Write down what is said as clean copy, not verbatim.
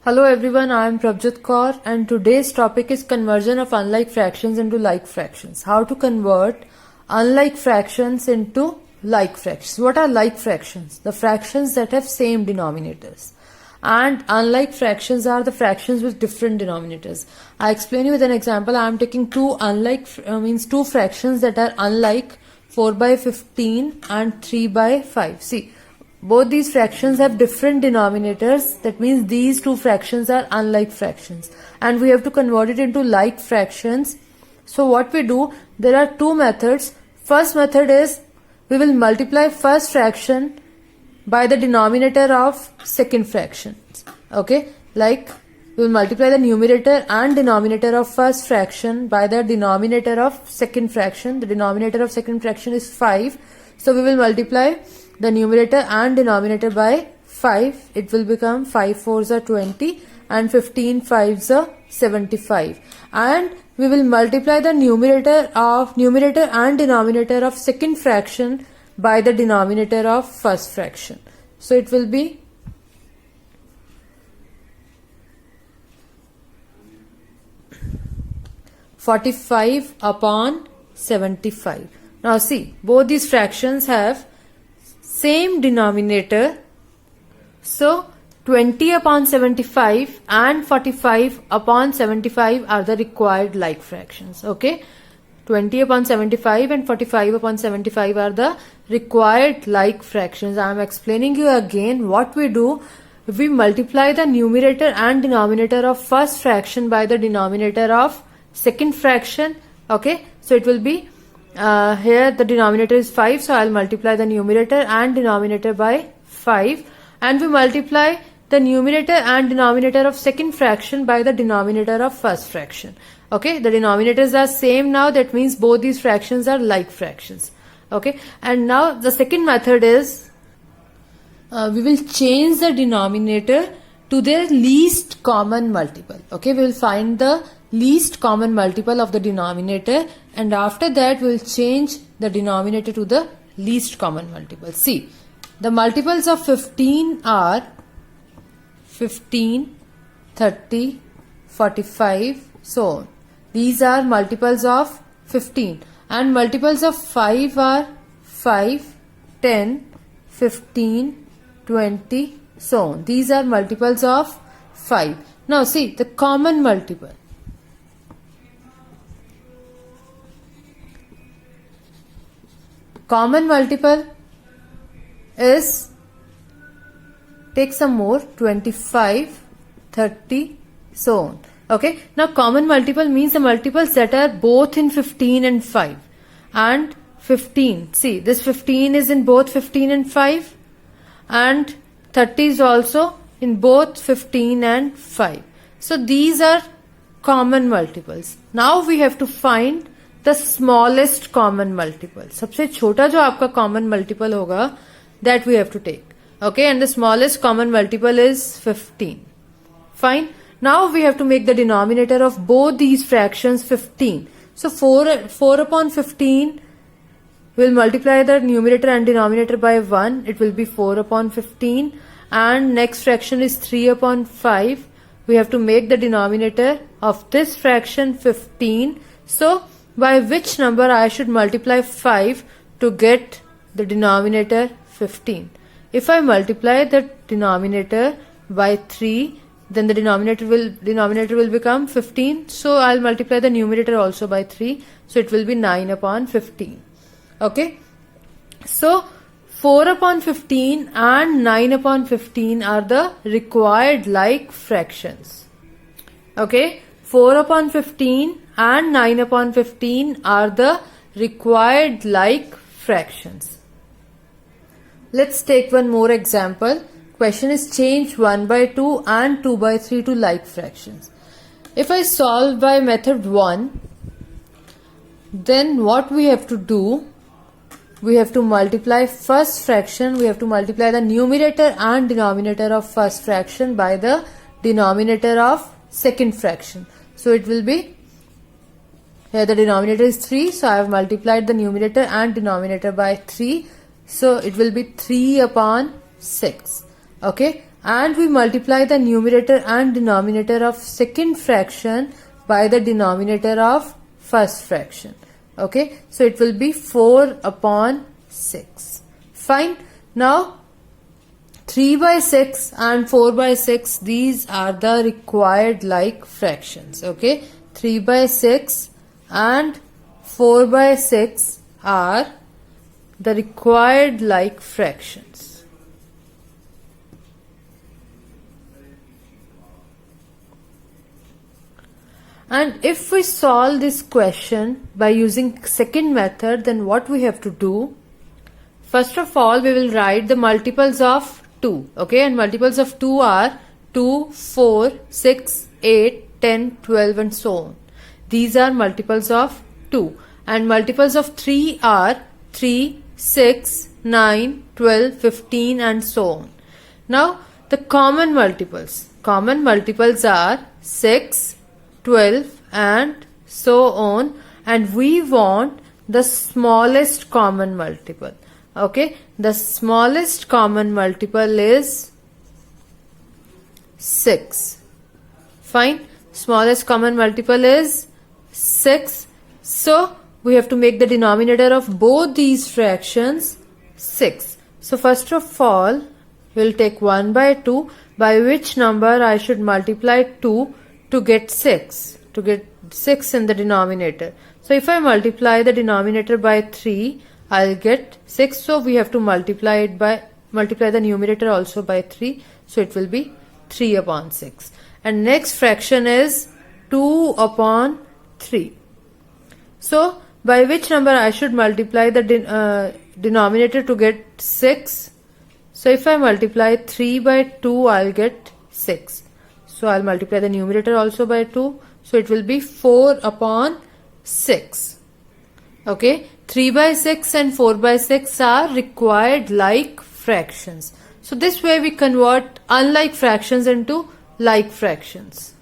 Hello everyone, I am Prabjot Kaur and today's topic is conversion of unlike fractions into like fractions. How to convert unlike fractions into like fractions. What are like fractions? The fractions that have same denominators. And unlike fractions are the fractions with different denominators. I explain you with an example. I am taking two fractions that are unlike 4 by 15 and 3 by 5. See, both these fractions have different denominators. That means these two fractions are unlike fractions. And we have to convert it into like fractions. So what we do, there are two methods. First method is we will multiply first fraction by the denominator of second fraction. Okay, like we will multiply the numerator and denominator of first fraction by the denominator of second fraction. The denominator of second fraction is 5. So we will multiply the numerator and denominator by 5. It will become 5 4s are 20 and 15 5s are 75. And we will multiply the numerator and denominator of second fraction by the denominator of first fraction. So it will be 45 upon 75. Now see, both these fractions have same denominator. So 20 upon 75 and 45 upon 75 are the required like fractions. Okay, 20 upon 75 and 45 upon 75 are the required like fractions. I am explaining you again what we do. We multiply the numerator and denominator of first fraction by the denominator of second fraction. Okay, so it will be here the denominator is 5, so I'll multiply the numerator and denominator by 5, and we multiply the numerator and denominator of second fraction by the denominator of first fraction. Okay, the denominators are same now. That means both these fractions are like fractions. Okay, and now the second method is we will change the denominator to their least common multiple. Okay, we will find the least common multiple of the denominator, and after that we will change the denominator to the least common multiple. See, the multiples of 15 are 15, 30, 45, so on. These are multiples of 15, and multiples of 5 are 5, 10, 15, 20, so on. These are multiples of 5. Now see the common multiple. Common multiple is, take some more, 25, 30, so on. Okay, now common multiple means the multiples that are both in 15 and 5. And 15, see this 15 is in both 15 and 5, and 30 is also in both 15 and 5. So these are common multiples. Now we have to find the smallest common multiple. सबसे छोटा जो आपका common multiple होगा, that we have to take. Okay, and the smallest common multiple is 15. Fine. Now we have to make the denominator of both these fractions 15. So 4 upon 15 will multiply the numerator and denominator by 1. It will be 4 upon 15. And next fraction is 3 upon 5. We have to make the denominator of this fraction 15. So by which number I should multiply 5 to get the denominator 15? If I multiply the denominator by 3, then the denominator will become 15. So I'll multiply the numerator also by 3. So it will be 9 upon 15. Okay. So 4 upon 15 and 9 upon 15 are the required like fractions. Okay. 4 upon 15 and 9 upon 15 are the required like fractions. Let's take one more example. Question is change 1 by 2 and 2 by 3 to like fractions. If I solve by method 1, then what we have to do, we have to multiply first fraction, we have to multiply the numerator and denominator of first fraction by the denominator of second fraction. So it will be, here the denominator is 3, so I have multiplied the numerator and denominator by 3. So it will be 3 upon 6. Okay, and we multiply the numerator and denominator of second fraction by the denominator of first fraction. Okay, so it will be 4 upon 6. Fine. Now 3 by 6 and 4 by 6, these are the required like fractions. Okay, 3 by 6 and 4 by 6 are the required like fractions. And if we solve this question by using second method, then what we have to do? First of all, we will write the multiples of 2. Okay, and multiples of 2 are 2, 4, 6, 8, 10, 12 and so on. These are multiples of 2. And multiples of 3 are 3, 6, 9, 12, 15 and so on. Now the common multiples. Common multiples are 6, 12 and so on, and we want the smallest common multiple. Okay, the smallest common multiple is 6. Fine, smallest common multiple is 6. So we have to make the denominator of both these fractions 6. So first of all, we'll take 1 by 2, by which number I should multiply 2 to get 6, to get 6 in the denominator. So if I multiply the denominator by 3, I'll get 6. So we have to multiply the numerator also by 3. So it will be 3 upon 6. And next fraction is 2 upon 3. So by which number I should multiply the denominator to get 6? So if I multiply 3 by 2, I'll get 6. So I'll multiply the numerator also by 2. So it will be 4 upon 6. Okay, 3 by 6 and 4 by 6 are required like fractions. So this way we convert unlike fractions into like fractions.